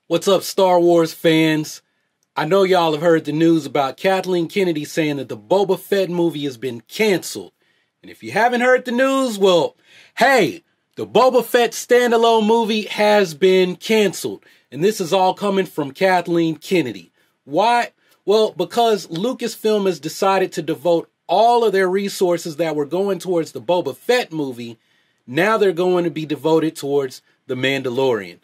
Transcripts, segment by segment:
What's up, Star Wars fans? I know y'all have heard the news about Kathleen Kennedy saying that the Boba Fett movie has been canceled. And if you haven't heard the news, well, hey, the Boba Fett Standalone movie has been canceled. And this is all coming from Kathleen Kennedy. Why? Well, because Lucasfilm has decided to devote all of their resources that were going towards the Boba Fett movie. Now they're going to be devoted towards The Mandalorian.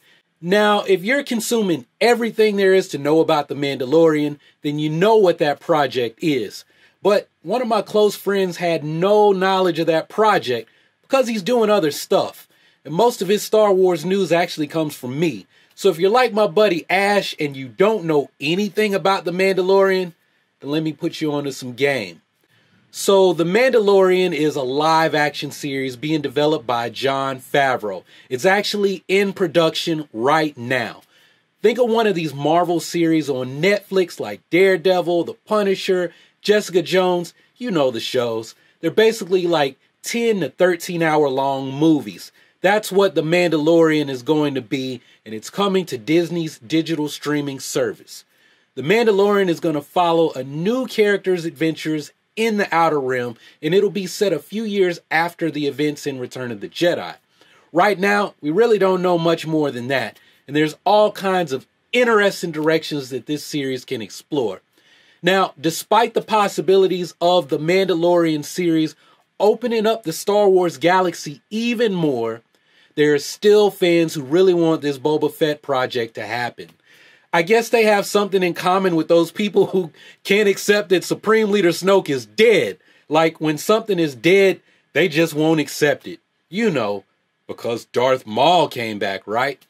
Now, if you're consuming everything there is to know about The Mandalorian, then you know what that project is. But one of my close friends had no knowledge of that project because he's doing other stuff. And most of his Star Wars news actually comes from me. So if you're like my buddy Ashe and you don't know anything about The Mandalorian, then let me put you onto some game. So, The Mandalorian is a live-action series being developed by Jon Favreau. It's actually in production right now. Think of one of these Marvel series on Netflix like Daredevil, The Punisher, Jessica Jones. You know the shows. They're basically like 10 to 13-hour-long movies. That's what The Mandalorian is going to be, and it's coming to Disney's digital streaming service. The Mandalorian is going to follow a new character's adventures in the Outer Rim, and it'll be set a few years after the events in Return of the Jedi. Right now, we really don't know much more than that, and there's all kinds of interesting directions that this series can explore. Now, despite the possibilities of the Mandalorian series opening up the Star Wars galaxy even more, there are still fans who really want this Boba Fett project to happen. I guess they have something in common with those people who can't accept that Supreme Leader Snoke is dead. Like, when something is dead, they just won't accept it. You know, because Darth Maul came back, right?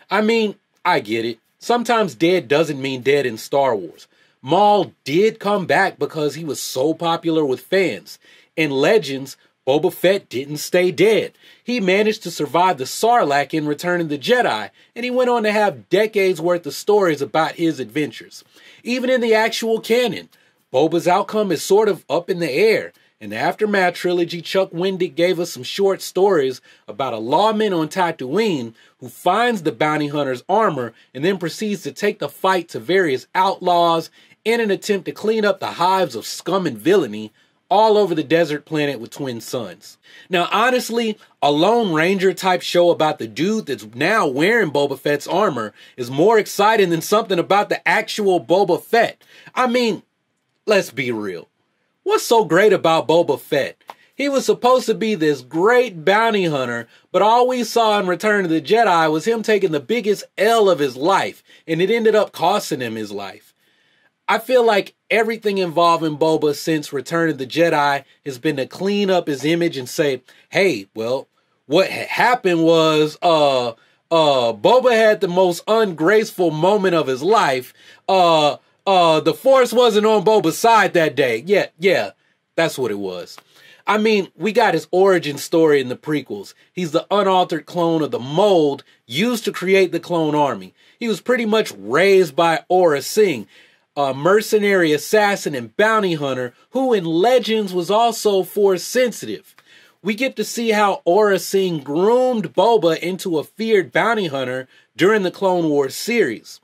I mean, I get it. Sometimes dead doesn't mean dead in Star Wars. Maul did come back because he was so popular with fans. In Legends, Boba Fett didn't stay dead. He managed to survive the Sarlacc in Return of the Jedi, and he went on to have decades worth of stories about his adventures. Even in the actual canon, Boba's outcome is sort of up in the air. In the Aftermath trilogy, Chuck Wendig gave us some short stories about a lawman on Tatooine who finds the bounty hunter's armor and then proceeds to take the fight to various outlaws in an attempt to clean up the hives of scum and villainy all over the desert planet with twin suns. Now, honestly, a Lone Ranger type show about the dude that's now wearing Boba Fett's armor is more exciting than something about the actual Boba Fett. I mean, let's be real. What's so great about Boba Fett? He was supposed to be this great bounty hunter, but all we saw in Return of the Jedi was him taking the biggest L of his life, and it ended up costing him his life. I feel like everything involving Boba since Return of the Jedi has been to clean up his image and say, hey, well, what happened was, Boba had the most ungraceful moment of his life. The Force wasn't on Boba's side that day. Yeah, that's what it was. I mean, we got his origin story in the prequels. He's the unaltered clone of the mold used to create the clone army. He was pretty much raised by Aurra Sing, a mercenary assassin and bounty hunter who in Legends was also Force sensitive. We get to see how Aurra Sing groomed Boba into a feared bounty hunter during the Clone Wars series.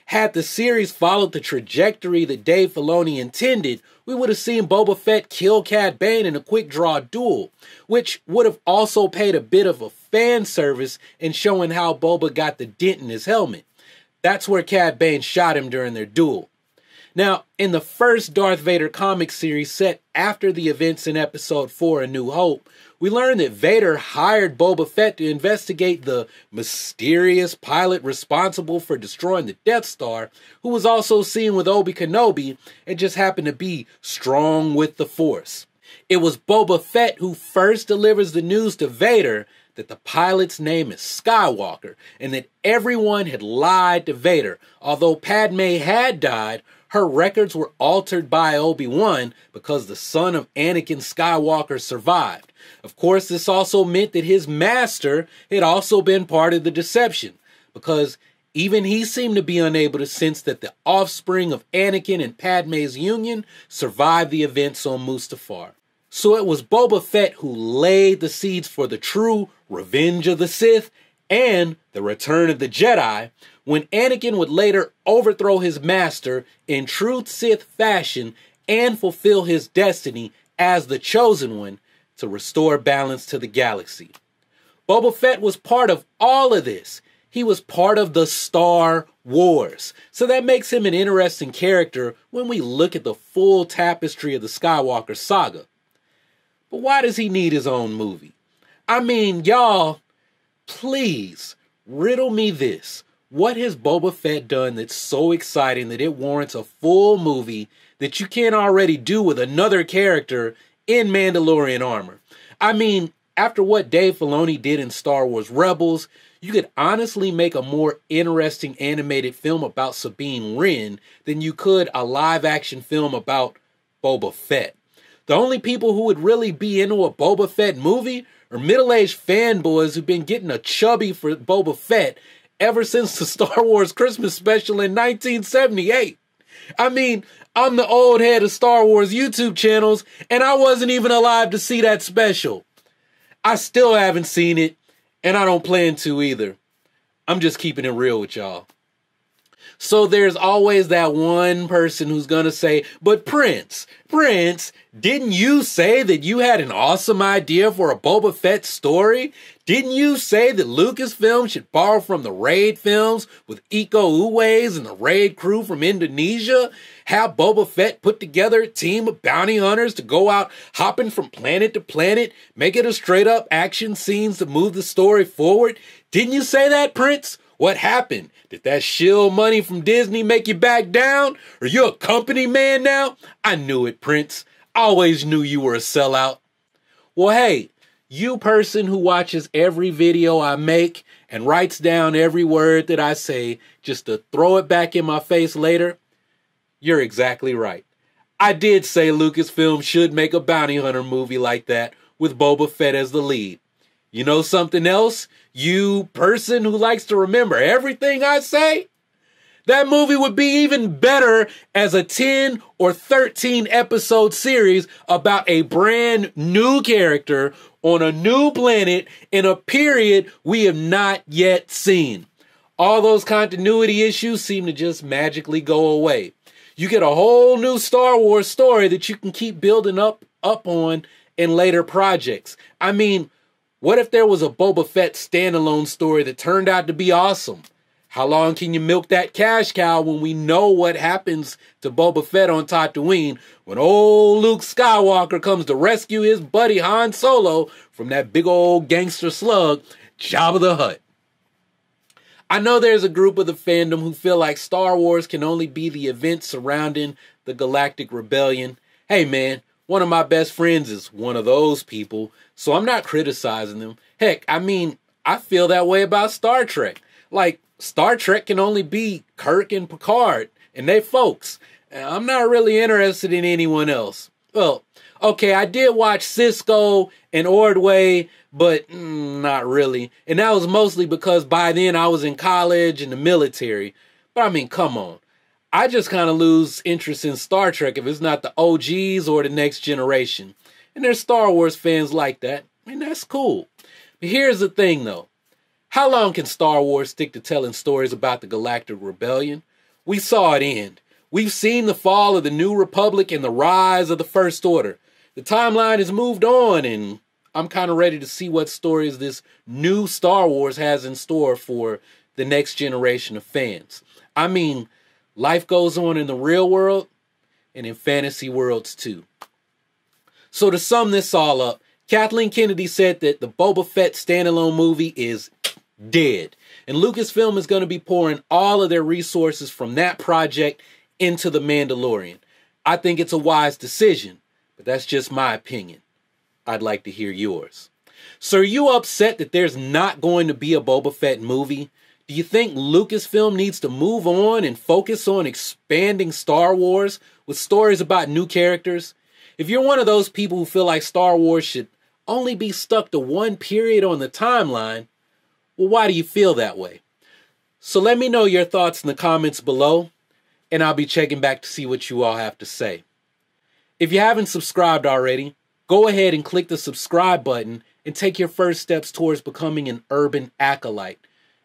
Had the series followed the trajectory that Dave Filoni intended, we would have seen Boba Fett kill Cad Bane in a quick draw duel, which would have also paid a bit of a fan service in showing how Boba got the dent in his helmet. That's where Cad Bane shot him during their duel. Now, in the first Darth Vader comic series set after the events in Episode 4, A New Hope, we learned that Vader hired Boba Fett to investigate the mysterious pilot responsible for destroying the Death Star, who was also seen with Obi Kenobi and just happened to be strong with the Force. It was Boba Fett who first delivers the news to Vader that the pilot's name is Skywalker and that everyone had lied to Vader. Although Padme had died, her records were altered by Obi-Wan because the son of Anakin Skywalker survived. Of course, this also meant that his master had also been part of the deception, because even he seemed to be unable to sense that the offspring of Anakin and Padme's union survived the events on Mustafar. So it was Boba Fett who laid the seeds for the true Revenge of the Sith and the Return of the Jedi, when Anakin would later overthrow his master in true Sith fashion and fulfill his destiny as the Chosen One to restore balance to the galaxy. Boba Fett was part of all of this. He was part of the Star Wars. So that makes him an interesting character when we look at the full tapestry of the Skywalker saga. But why does he need his own movie? I mean, y'all, please riddle me this. What has Boba Fett done that's so exciting that it warrants a full movie that you can't already do with another character in Mandalorian armor? I mean, after what Dave Filoni did in Star Wars Rebels, you could honestly make a more interesting animated film about Sabine Wren than you could a live-action film about Boba Fett. The only people who would really be into a Boba Fett movie are middle-aged fanboys who've been getting a chubby for Boba Fett ever since the Star Wars Christmas special in 1978. I mean, I'm the old head of Star Wars YouTube channels, and I wasn't even alive to see that special. I still haven't seen it, and I don't plan to either. I'm just keeping it real with y'all. So there's always that one person who's going to say, but Prince, didn't you say that you had an awesome idea for a Boba Fett story? Didn't you say that Lucasfilm should borrow from the Raid films with Iko Uwais and the Raid crew from Indonesia? Have Boba Fett put together a team of bounty hunters to go out hopping from planet to planet, make it a straight up action scenes to move the story forward? Didn't you say that, Prince? What happened? Did that shill money from Disney make you back down? Are you a company man now? I knew it, Prince. I always knew you were a sellout. Well, hey, you person who watches every video I make and writes down every word that I say just to throw it back in my face later, you're exactly right. I did say Lucasfilm should make a bounty hunter movie like that with Boba Fett as the lead. You know something else? You person who likes to remember everything I say? That movie would be even better as a 10 or 13 episode series about a brand new character on a new planet in a period we have not yet seen. All those continuity issues seem to just magically go away. You get a whole new Star Wars story that you can keep building up on in later projects. I mean, what if there was a Boba Fett standalone story that turned out to be awesome? How long can you milk that cash cow when we know what happens to Boba Fett on Tatooine when old Luke Skywalker comes to rescue his buddy Han Solo from that big old gangster slug, Jabba the Hutt? I know there's a group of the fandom who feel like Star Wars can only be the events surrounding the Galactic Rebellion. Hey man, one of my best friends is one of those people, so I'm not criticizing them. Heck, I mean, I feel that way about Star Trek. Like, Star Trek can only be Kirk and Picard, and they folks. I'm not really interested in anyone else. Well, okay, I did watch Cisco and Ordway, but not really. And that was mostly because by then I was in college and the military. But I mean, come on. I just kind of lose interest in Star Trek if it's not the OGs or the next generation. And there's Star Wars fans like that, and that's cool. But here's the thing, though. How long can Star Wars stick to telling stories about the Galactic Rebellion? We saw it end. We've seen the fall of the New Republic and the rise of the First Order. The timeline has moved on, and I'm kind of ready to see what stories this new Star Wars has in store for the next generation of fans. I mean, life goes on in the real world and in fantasy worlds too. So to sum this all up, Kathleen Kennedy said that the Boba Fett standalone movie is dead. And Lucasfilm is going to be pouring all of their resources from that project into The Mandalorian. I think it's a wise decision, but that's just my opinion. I'd like to hear yours. So are you upset that there's not going to be a Boba Fett movie? Do you think Lucasfilm needs to move on and focus on expanding Star Wars with stories about new characters? If you're one of those people who feel like Star Wars should only be stuck to one period on the timeline, well, why do you feel that way? So let me know your thoughts in the comments below, and I'll be checking back to see what you all have to say. If you haven't subscribed already, go ahead and click the subscribe button and take your first steps towards becoming an urban acolyte.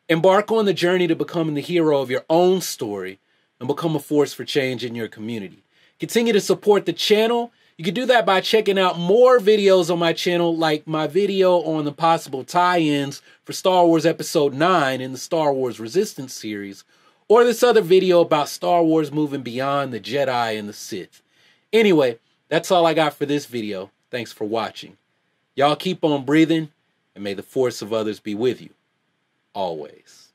Embark on the journey to becoming the hero of your own story and become a force for change in your community. Continue to support the channel. You can do that by checking out more videos on my channel, like my video on the possible tie-ins for Star Wars Episode 9 in the Star Wars Resistance series, or this other video about Star Wars moving beyond the Jedi and the Sith. Anyway, that's all I got for this video. Thanks for watching. Y'all keep on breathing, and may the force of others be with you. Always.